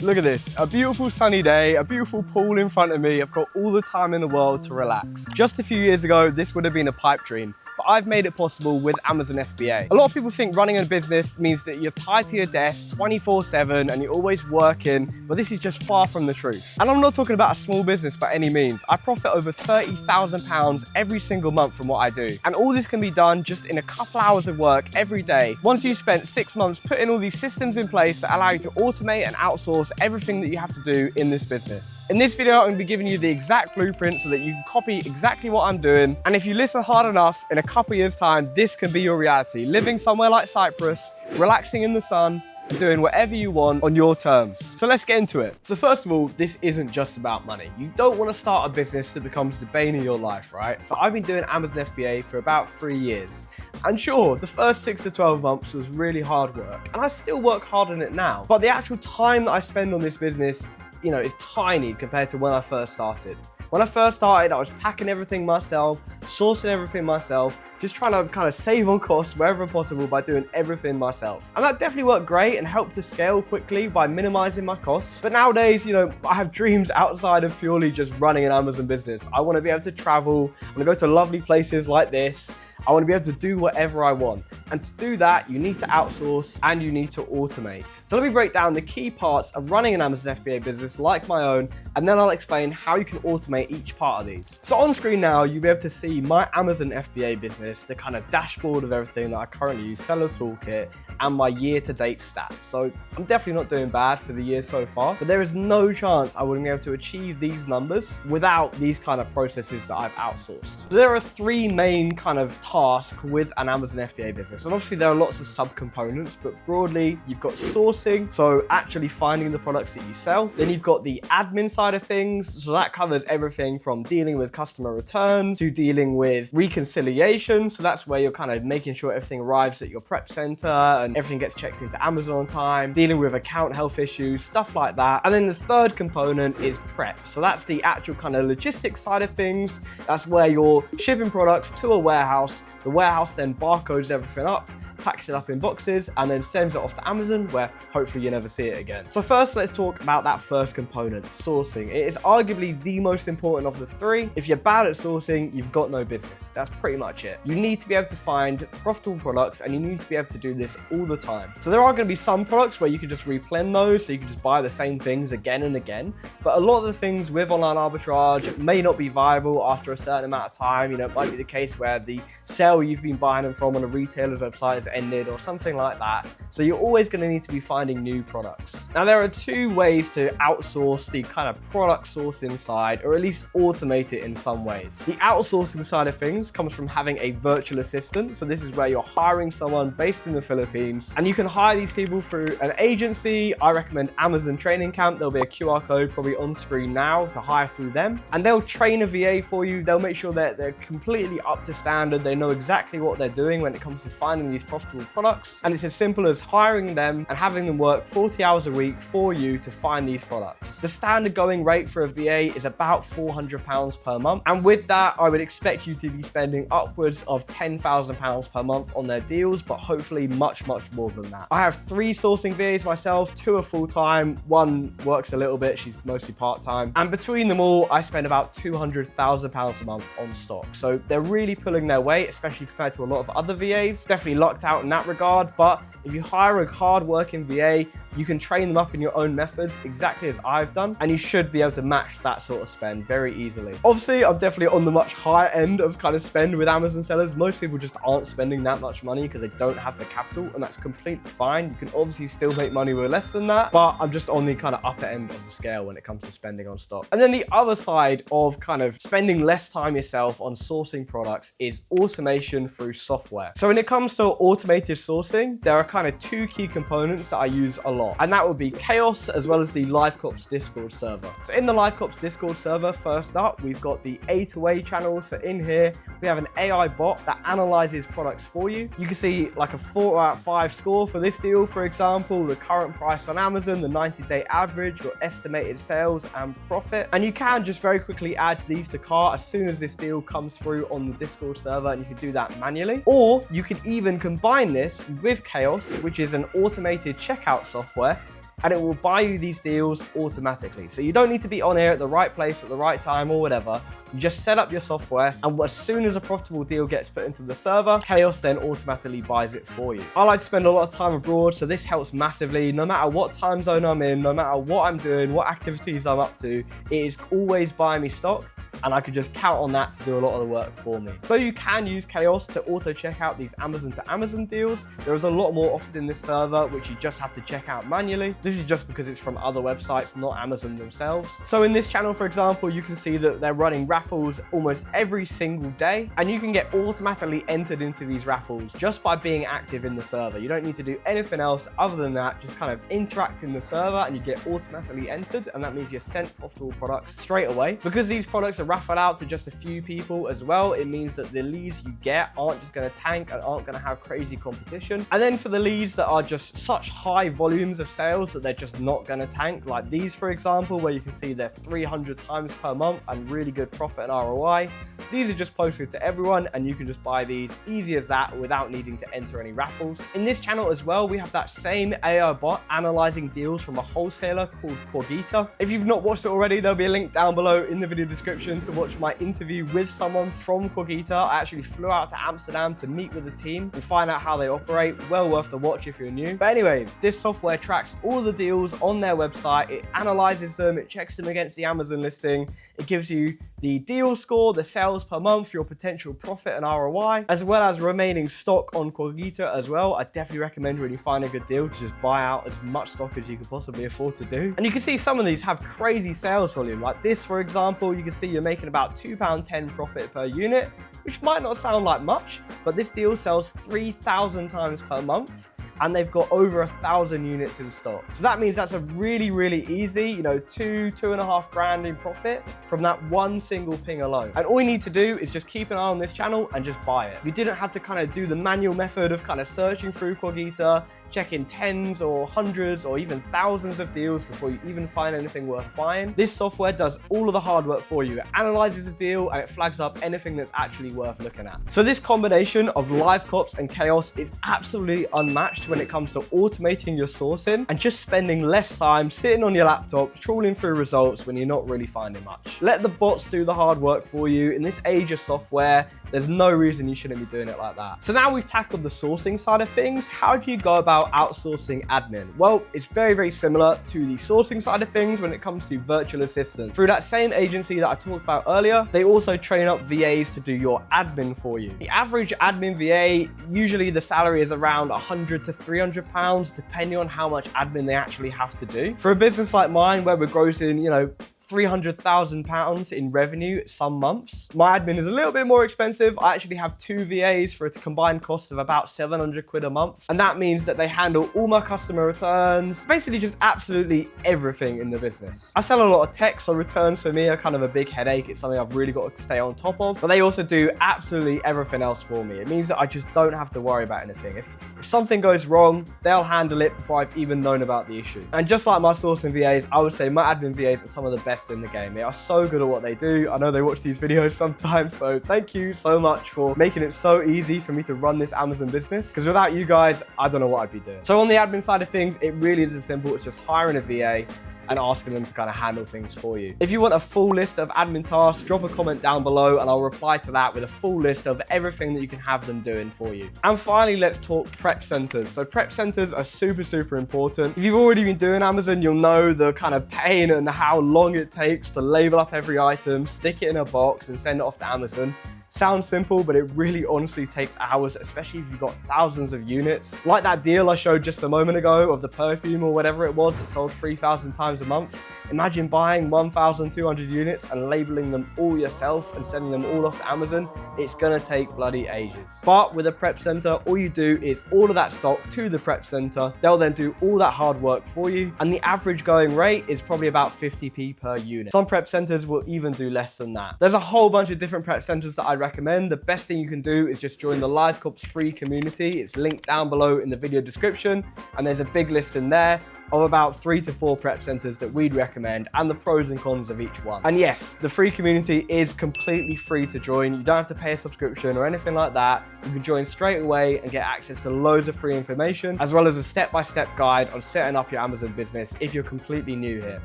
Look at this, a beautiful sunny day, a beautiful pool in front of me. I've got all the time in the world to relax. Just a few years ago, this would have been a pipe dream, but I've made it possible with Amazon FBA. A lot of people think running a business means that you're tied to your desk 24/7 and you're always working, but this is just far from the truth. And I'm not talking about a small business by any means. I profit over £30,000 every single month from what I do. And all this can be done just in a couple hours of work every day. Once you've spent 6 months putting all these systems in place that allow you to automate and outsource everything that you have to do in this business. In this video, I'm going to be giving you the exact blueprint so that you can copy exactly what I'm doing. And if you listen hard enough, in a couple years time, this can be your reality. Living somewhere like Cyprus, relaxing in the sun, and doing whatever you want on your terms. So let's get into it. So first of all, this isn't just about money. You don't want to start a business that becomes the bane of your life, right? So I've been doing Amazon FBA for about 3 years. And sure, the first 6 to 12 months was really hard work. And I still work hard on it now. But the actual time that I spend on this business, is tiny compared to when I first started. When I first started, I was packing everything myself, sourcing everything myself, just trying to kind of save on costs wherever possible by doing everything myself. And that definitely worked great and helped to scale quickly by minimizing my costs. But nowadays, I have dreams outside of purely just running an Amazon business. I want to be able to travel, I want to go to lovely places like this. I want to be able to do whatever I want. And to do that, you need to outsource and you need to automate. So let me break down the key parts of running an Amazon FBA business like my own, and then I'll explain how you can automate each part of these. So on screen now, you'll be able to see my Amazon FBA business, the kind of dashboard of everything that I currently use, Seller Toolkit, and my year-to-date stats. So I'm definitely not doing bad for the year so far, but there is no chance I wouldn't be able to achieve these numbers without these kind of processes that I've outsourced. So there are 3 main kind of tasks with an Amazon FBA business. And obviously there are lots of subcomponents, but broadly you've got sourcing, so actually finding the products that you sell. Then you've got the admin side of things. So that covers everything from dealing with customer returns to dealing with reconciliation. So that's where you're kind of making sure everything arrives at your prep center and everything gets checked into Amazon on time, dealing with account health issues, stuff like that. And then the third component is prep. So that's the actual kind of logistics side of things. That's where you're shipping products to a warehouse. The warehouse then barcodes everything up, packs it up in boxes, and then sends it off to Amazon, where hopefully you never see it again. So first, let's talk about that first component, sourcing. It is arguably the most important of the 3. If you're bad at sourcing, you've got no business. That's pretty much it. You need to be able to find profitable products, and you need to be able to do this all the time. So there are going to be some products where you can just replenish those, so you can just buy the same things again and again. But a lot of the things with online arbitrage may not be viable after a certain amount of time. It might be the case where the sale you've been buying them from on a retailer's website is ended or something like that. So you're always going to need to be finding new products. Now there are 2 ways to outsource the kind of product sourcing side, or at least automate it in some ways. The outsourcing side of things comes from having a virtual assistant. So this is where you're hiring someone based in the Philippines, and you can hire these people through an agency. I recommend Amazon Training Camp. There'll be a QR code probably on screen now to hire through them, and they'll train a VA for you. They'll make sure that they're completely up to standard. They know exactly what they're doing when it comes to finding these profitable products. And it's as simple as hiring them and having them work 40 hours a week for you to find these products. The standard going rate for a VA is about £400 per month. And with that, I would expect you to be spending upwards of £10,000 per month on their deals, but hopefully much, much more than that. I have 3 sourcing VAs myself, 2 are full-time, 1 works a little bit, she's mostly part-time. And between them all, I spend about £200,000 a month on stock. So they're really pulling their weight, especially compared to a lot of other VAs. Definitely lucked out in that regard, but if you hire a hard-working VA, you can train them up in your own methods, exactly as I've done, and you should be able to match that sort of spend very easily. Obviously, I'm definitely on the much higher end of kind of spend with Amazon sellers. Most people just aren't spending that much money because they don't have the capital, and that's completely fine. You can obviously still make money with less than that, but I'm just on the kind of upper end of the scale when it comes to spending on stock. And then the other side of kind of spending less time yourself on sourcing products is automation through software. So when it comes to automated sourcing, there are kind of 2 key components that I use a lot, and that would be Chaos as well as the LiveCops Discord server. So in the LiveCops Discord server, first up, we've got the A2A channel. So in here, we have an AI bot that analyzes products for you. You can see like a 4 out of 5 score for this deal, for example, the current price on Amazon, the 90-day average, your estimated sales and profit. And you can just very quickly add these to cart as soon as this deal comes through on the Discord server, and you can do that manually. Or you can even combine this with Chaos, which is an automated checkout software, and it will buy you these deals automatically. So you don't need to be on here at the right place at the right time or whatever. You just set up your software, and as soon as a profitable deal gets put into the server, Chaos then automatically buys it for you. I like to spend a lot of time abroad, so this helps massively. No matter what time zone I'm in, no matter what I'm doing, what activities I'm up to, it is always buying me stock, and I could just count on that to do a lot of the work for me. Though you can use Chaos to auto check out these Amazon to Amazon deals, there is a lot more offered in this server, which you just have to check out manually. This is just because it's from other websites, not Amazon themselves. So in this channel, for example, you can see that they're running raffles almost every single day, and you can get automatically entered into these raffles just by being active in the server. You don't need to do anything else other than that, just kind of interact in the server and you get automatically entered, and that means you're sent profitable products straight away. Because these products are raffled out to just a few people as well, it means that the leads you get aren't just going to tank and aren't going to have crazy competition. And then for the leads that are just such high volumes of sales that they're just not going to tank, like these for example, where you can see they're 300 times per month and really good profit and ROI, these are just posted to everyone, and you can just buy these easy as that without needing to enter any raffles. In this channel as well, we have that same AI bot analyzing deals from a wholesaler called Cogita. If you've not watched it already, there'll be a link down below in the video description to watch my interview with someone from Cogita. I actually flew out to Amsterdam to meet with the team and find out how they operate. Well worth the watch if you're new. But anyway, this software tracks all the deals on their website. It analyzes them, it checks them against the Amazon listing. It gives you the deal score, the sales per month, your potential profit and ROI, as well as remaining stock on Cogita as well. I definitely recommend when you find a good deal to just buy out as much stock as you can possibly afford to do. And you can see some of these have crazy sales volume. Like this, for example, you can see you're making about £2.10 profit per unit, which might not sound like much, but this deal sells 3,000 times per month, and they've got over 1,000 units in stock. So that means that's a really, really easy, you know, $2.5 grand in profit from that one single ping alone. And all you need to do is just keep an eye on this channel and just buy it. You didn't have to kind of do the manual method of kind of searching through Cogita, checking tens or hundreds or even thousands of deals before you even find anything worth buying. This software does all of the hard work for you. It analyzes a deal and it flags up anything that's actually worth looking at. So this combination of LiveCops and Chaos is absolutely unmatched when it comes to automating your sourcing and just spending less time sitting on your laptop trawling through results when you're not really finding much. Let the bots do the hard work for you. In this age of software, there's no reason you shouldn't be doing it like that. So now we've tackled the sourcing side of things. How do you go about outsourcing admin? Well, it's very, very similar to the sourcing side of things when it comes to virtual assistants. Through that same agency that I talked about earlier, they also train up VAs to do your admin for you. The average admin VA, usually the salary is around £100 to £300, depending on how much admin they actually have to do. For a business like mine, where we're grossing, you know, £300,000 in revenue some months, my admin is a little bit more expensive. I actually have 2 VAs for a combined cost of about 700 quid a month. And that means that they handle all my customer returns, basically just absolutely everything in the business. I sell a lot of tech, so returns for me are kind of a big headache. It's something I've really got to stay on top of, but they also do absolutely everything else for me. It means that I just don't have to worry about anything. If something goes wrong, they'll handle it before I've even known about the issue. And just like my sourcing VAs, I would say my admin VAs are some of the best in the game. They are so good at what they do. I know they watch these videos sometimes, so thank you so much for making it so easy for me to run this Amazon business, because without you guys, I don't know what I'd be doing. So on the admin side of things, it really is as simple as just hiring a VA and asking them to kind of handle things for you. If you want a full list of admin tasks, drop a comment down below and I'll reply to that with a full list of everything that you can have them doing for you. And finally, let's talk prep centers. So prep centers are super, super important. If you've already been doing Amazon, you'll know the kind of pain and how long it takes to label up every item, stick it in a box and send it off to Amazon. Sounds simple, but it really honestly takes hours, especially if you've got thousands of units. Like that deal I showed just a moment ago of the perfume or whatever it was that sold 3,000 times a month. Imagine buying 1,200 units and labeling them all yourself and sending them all off to Amazon. It's gonna take bloody ages. But with a prep center, all you do is order that stock to the prep center. They'll then do all that hard work for you. And the average going rate is probably about 50p per unit. Some prep centers will even do less than that. There's a whole bunch of different prep centers that I recommend. The best thing you can do is just join the LiveCops free community. It's linked down below in the video description, and there's a big list in there. of about 3 to 4 prep centers that we'd recommend and the pros and cons of each one. And yes, the free community is completely free to join. You don't have to pay a subscription or anything like that. You can join straight away and get access to loads of free information, as well as a step-by-step guide on setting up your Amazon business if you're completely new here.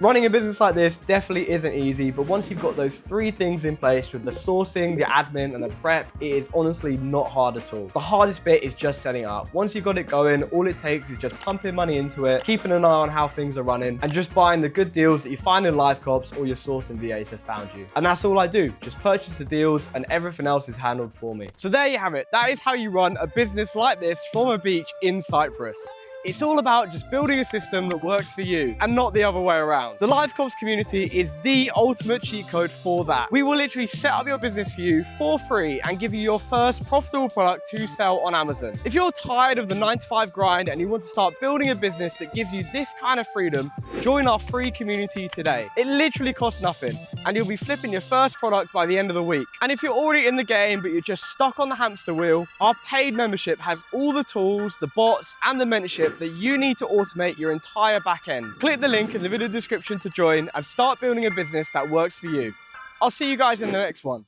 Running a business like this definitely isn't easy, but once you've got those 3 things in place with the sourcing, the admin, and the prep, it is honestly not hard at all. The hardest bit is just setting up. Once you've got it going, all it takes is just pumping money into it, keeping an eye on how things are running, and just buying the good deals that you find in LiveCops or your sourcing VAs have found you. And that's all I do. Just purchase the deals and everything else is handled for me. So there you have it. That is how you run a business like this from a beach in Cyprus. It's all about just building a system that works for you and not the other way around. The LiveCops community is the ultimate cheat code for that. We will literally set up your business for you for free and give you your first profitable product to sell on Amazon. If you're tired of the 9-to-5 grind and you want to start building a business that gives you this kind of freedom, join our free community today. It literally costs nothing and you'll be flipping your first product by the end of the week. And if you're already in the game but you're just stuck on the hamster wheel, our paid membership has all the tools, the bots, and the mentorship that you need to automate your entire back end. Click the link in the video description to join and start building a business that works for you. I'll see you guys in the next one.